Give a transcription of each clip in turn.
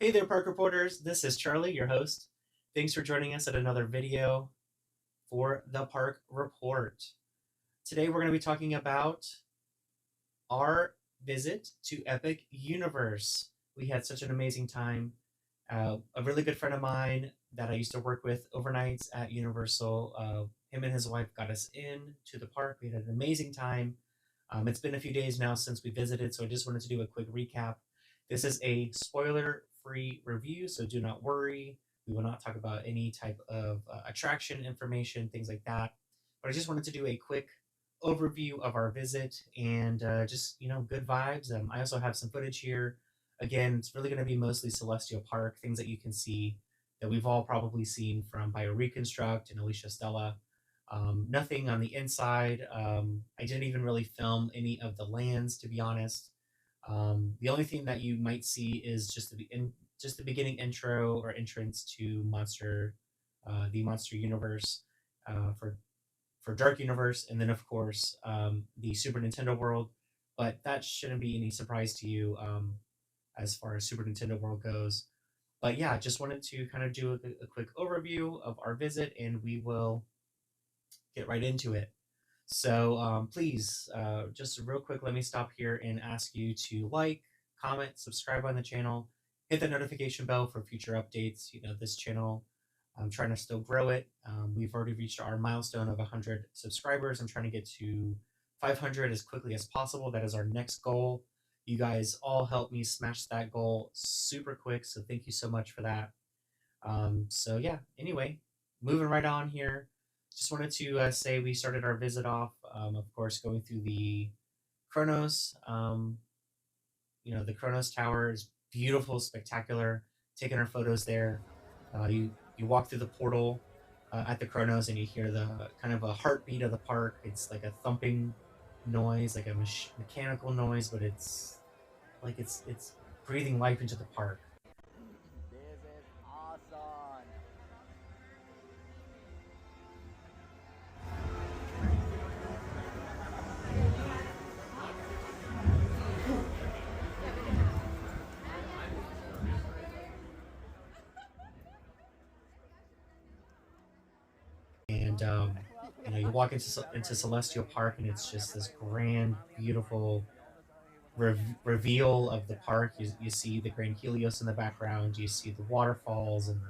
Hey there, Park Reporters. This is Charlie, your host. Thanks for joining us at another video for the Park Report. Today, we're going to be talking about our visit to Epic Universe. We had such an amazing time. A really good friend of mine that I used to work with overnights at Universal, him and his wife got us in to the park. We had an amazing time. It's been a few days now since we visited, so I just wanted to do a quick recap. This is a spoiler-free review, so do not worry. We will not talk about any type of attraction information, things like that. But I just wanted to do a quick overview of our visit and just, good vibes. I also have some footage here. Again, it's really going to be mostly Celestial Park, things that you can see that we've all probably seen from BioReconstruct and Alicia Stella. Nothing on the inside. I didn't even really film any of the lands, to be honest. The only thing that you might see is just the beginning intro or entrance to the Monster Universe, for Dark Universe, and then of course the Super Nintendo World. But that shouldn't be any surprise to you as far as Super Nintendo World goes. But yeah, just wanted to kind of do a quick overview of our visit, and we will get right into it. So please, just real quick, let me stop here and ask you to like, comment, subscribe on the channel, hit the notification bell for future updates. This channel, I'm trying to still grow it. We've already reached our milestone of 100 subscribers. I'm trying to get to 500 as quickly as possible. That is our next goal. You guys all helped me smash that goal super quick, so thank you so much for that. So yeah, anyway, moving right on here. Just wanted to say we started our visit off, of course, going through the Kronos. The Kronos Tower is beautiful, spectacular. Taking our photos there. You walk through the portal at the Kronos, and you hear the kind of a heartbeat of the park. It's like a thumping noise, like a mechanical noise, but it's like it's breathing life into the park. This is awesome. And you walk into Celestial Park, and it's just this grand, beautiful reveal of the park. You see the Grand Helios in the background. You see the waterfalls and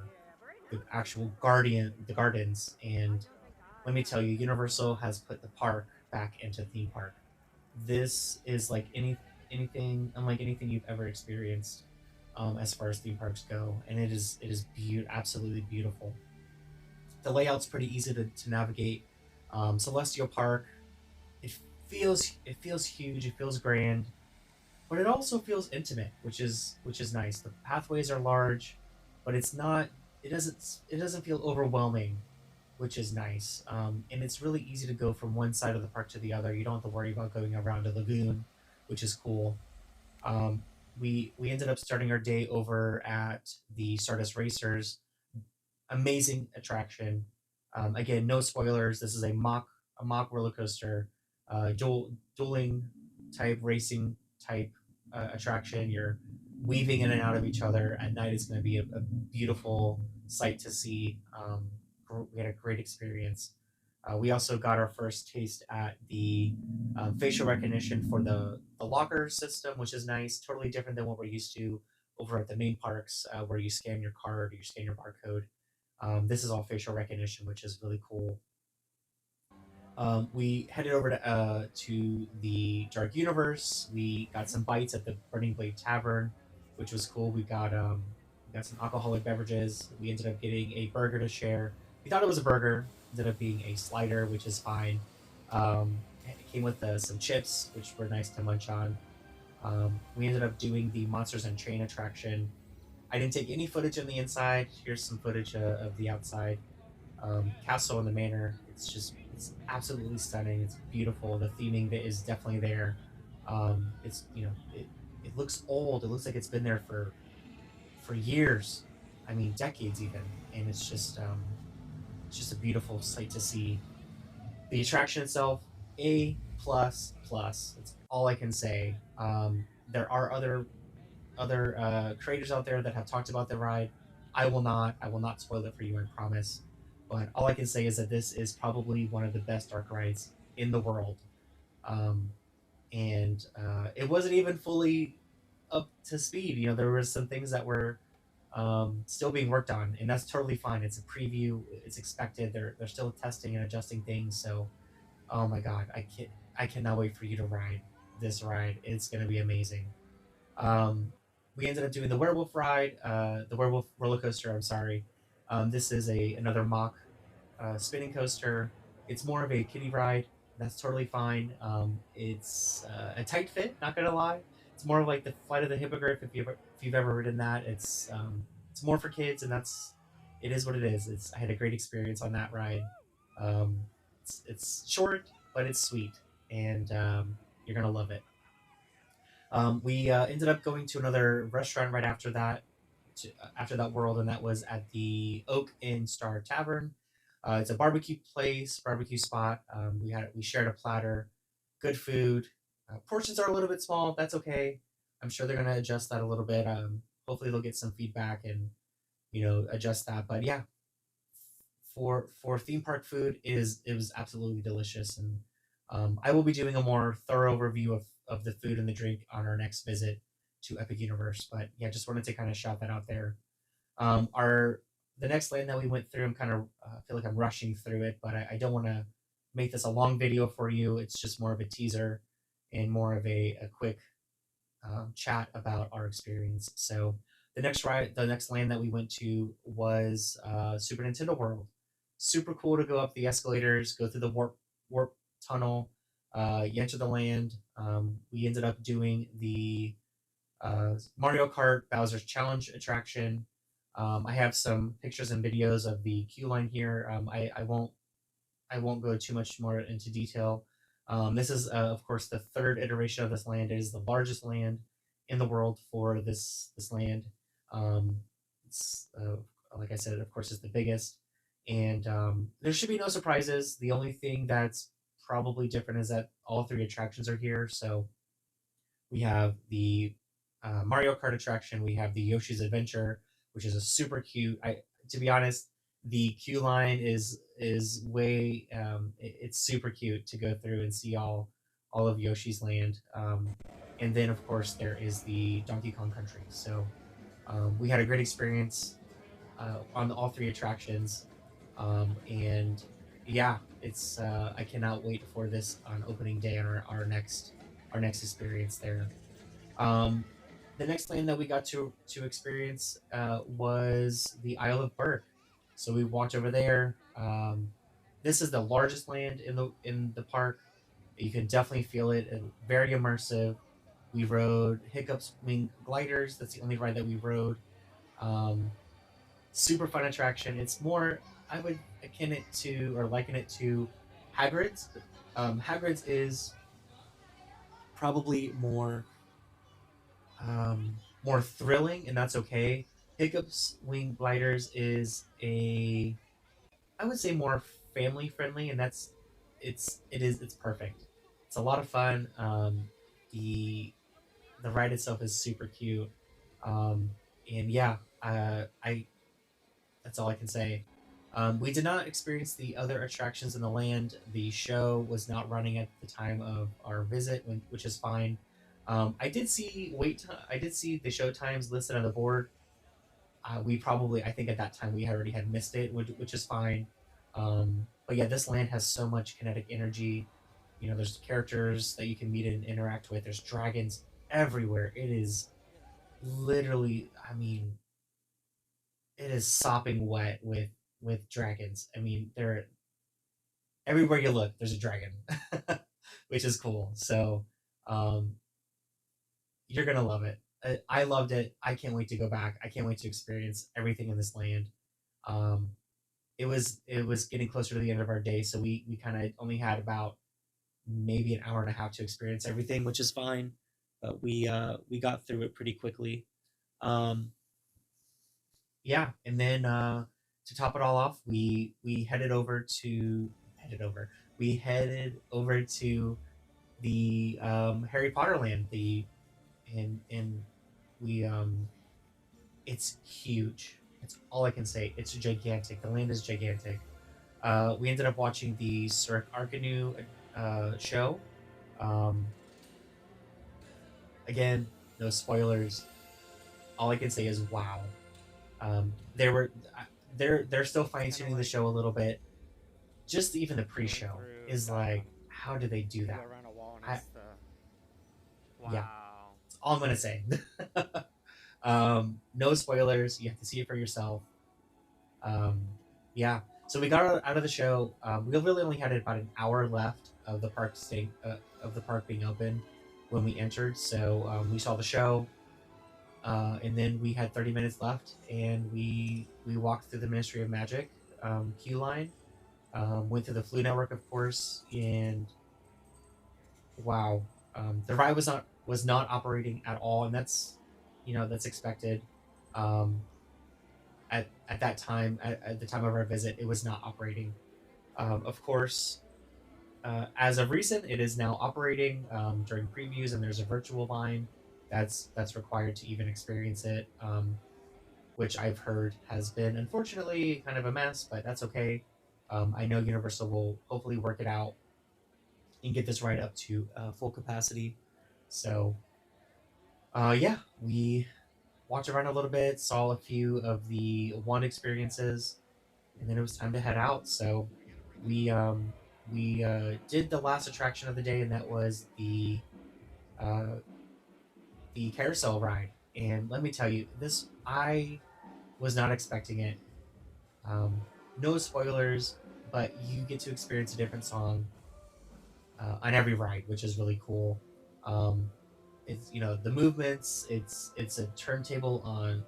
the actual the gardens. And let me tell you, Universal has put the park back into theme park. This is like anything unlike anything you've ever experienced, as far as theme parks go, and it is absolutely beautiful. The layout's pretty easy to navigate. Celestial Park, it feels huge, it feels grand, but it also feels intimate, which is nice. The pathways are large, but it doesn't feel overwhelming, which is nice. And it's really easy to go from one side of the park to the other. You don't have to worry about going around a lagoon, which is cool. Um, we ended up starting our day over at the Stardust Racers. Amazing attraction. Again, no spoilers. This is a mock roller coaster, dueling type racing type attraction. You're weaving in and out of each other at night. It's going to be a beautiful sight to see. We had a great experience. We also got our first taste at the facial recognition for the locker system, which is nice. Totally different than what we're used to over at the main parks, where you scan your card or you scan your barcode. This is all facial recognition, which is really cool. We headed over to the Dark Universe. We got some bites at the Burning Blade Tavern, which was cool. We got some alcoholic beverages. We ended up getting a burger to share. We thought it was a burger, ended up being a slider, which is fine. It came with some chips, which were nice to munch on. We ended up doing the Monsters and Train attraction. I didn't take any footage on the inside. Here's some footage of the outside. Castle and the Manor. It's absolutely stunning. It's beautiful. The theming that is definitely there. It looks old. It looks like it's been there for years. I mean, decades even. And it's just a beautiful sight to see. The attraction itself, A plus plus. That's all I can say. There are other creators out there that have talked about the ride. I will not spoil it for you, I promise. But all I can say is that this is probably one of the best dark rides in the world. Um, and it wasn't even fully up to speed. You know, there were some things that were still being worked on, and that's totally fine. It's a preview. It's expected. They're still testing and adjusting things. So, oh my god, I cannot wait for you to ride this ride. It's gonna be amazing. Um, we ended up doing the werewolf ride, the werewolf roller coaster. I'm sorry. This is a another mock spinning coaster. It's more of a kiddie ride. That's totally fine. It's a tight fit. Not gonna lie. It's more like the Flight of the Hippogriff. If you've ever ridden that, it's more for kids, and that's it is what it is. I had a great experience on that ride. Um, it's short, but it's sweet, and you're gonna love it. We ended up going to another restaurant right after that, after that world, and that was at the Oak Inn Star Tavern. It's a barbecue place, barbecue spot. We shared a platter, good food. Portions are a little bit small. That's okay. I'm sure they're gonna adjust that a little bit. Hopefully they'll get some feedback and adjust that. But yeah, for theme park food, it was absolutely delicious, and I will be doing a more thorough review of the food and the drink on our next visit to Epic Universe. But yeah, just wanted to kind of shout that out there. Our The next land that we went through, I'm kind of feel like I'm rushing through it, but I don't want to make this a long video for you. It's just more of a teaser and more of a quick chat about our experience. So the next land that we went to was Super Nintendo World. Super cool to go up the escalators, go through the warp tunnel. You enter the land. We ended up doing the Mario Kart Bowser's Challenge attraction. I have some pictures and videos of the queue line here. I won't go too much more into detail. This is of course the third iteration of this land. It is the largest land in the world for this land. Um, it's like I said, of course, it's the biggest, and there should be no surprises. The only thing that's probably different is that all three attractions are here. So we have the Mario Kart attraction. We have the Yoshi's Adventure, which is a super cute. To be honest, the queue line is way it's super cute to go through and see all of Yoshi's Land. And then of course there is the Donkey Kong Country. So we had a great experience on all three attractions, and yeah, it's I cannot wait for this on opening day on our next experience there. Um, the next land that we got to experience was the Isle of Berk. So we walked over there. This is the largest land in the park. You can definitely feel it. Very immersive. We rode Hiccup's Wing Gliders. That's the only ride that we rode. Um, Super fun attraction. It's more, I would akin it to or liken it to Hagrid's. Hagrid's is probably more thrilling, and that's okay. Hiccup's Wing Gliders is I would say more family friendly, and it's perfect. It's a lot of fun. The the ride itself is super cute, um, and yeah, I that's all I can say. We did not experience the other attractions in the land. The show was not running at the time of our visit, which is fine. I did see the show times listed on the board. I think at that time we already had missed it, which is fine. But yeah, this land has so much kinetic energy. You know, there's characters that you can meet and interact with. There's dragons everywhere. It is literally, I mean, it is sopping wet with dragons. I mean, they're everywhere you look. There's a dragon, which is cool. So, um, you're gonna love it. I loved it. I can't wait to go back. I can't wait to experience everything in this land. Um, it was getting closer to the end of our day, so we kind of only had about maybe an hour and a half to experience everything, which is fine. But we got through it pretty quickly. Um, yeah, and then to top it all off, we headed over. We headed over to the Harry Potter land. The and it's huge. It's all I can say. It's gigantic. The land is gigantic. We ended up watching the Cirque Arcanu show. Um, again, no spoilers. All I can say is wow. They were they're still fine tuning the show a little bit. Just even the pre-show is like, how do they do that? I, yeah, Wow. that's all I'm gonna say. No spoilers. You have to see it for yourself. Um, yeah. So we got out of the show. We really only had about an hour left of the park being open when we entered. So we saw the show, and then we had 30 minutes left, and we walked through the Ministry of Magic queue line. Went through the Flu Network, of course, and wow, the ride was not operating at all, and that's expected. Um, at that time, at the time of our visit, it was not operating. Of course, as of recent, it is now operating during previews, and there's a virtual line that's required to even experience it, which I've heard has been unfortunately kind of a mess, but that's okay. I know Universal will hopefully work it out and get this ride up to full capacity. So, yeah, we walked around a little bit, saw a few of the one experiences, and then it was time to head out. So, we did the last attraction of the day, and that was uh, the carousel ride. And let me tell you, this I was not expecting it. Um, no spoilers, but you get to experience a different song on every ride, which is really cool. Um, it's the movements. It's a turntable on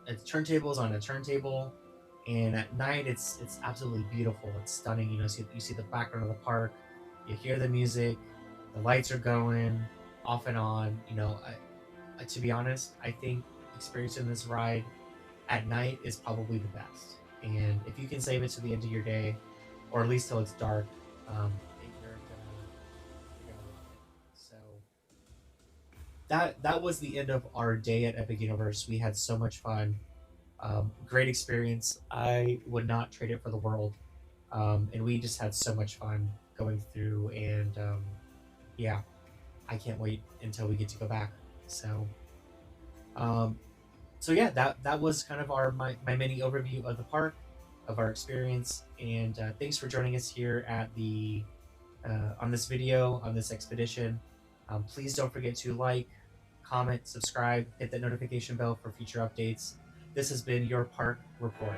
it's turntables on a turntable, and at night it's absolutely beautiful. It's stunning. You see the background of the park, you hear the music, the lights are going off and on. To be honest, I think experiencing this ride at night is probably the best. And if you can save it to the end of your day, or at least till it's dark, you're gonna love it. So that was the end of our day at Epic Universe. We had so much fun. Great experience. I would not trade it for the world. And we just had so much fun going through, and yeah, I can't wait until we get to go back. So, um, so yeah, that was kind of my mini overview of the park, of our experience, and thanks for joining us here at the on this video, on this expedition. Please don't forget to like, comment, subscribe, hit that notification bell for future updates. This has been your park report.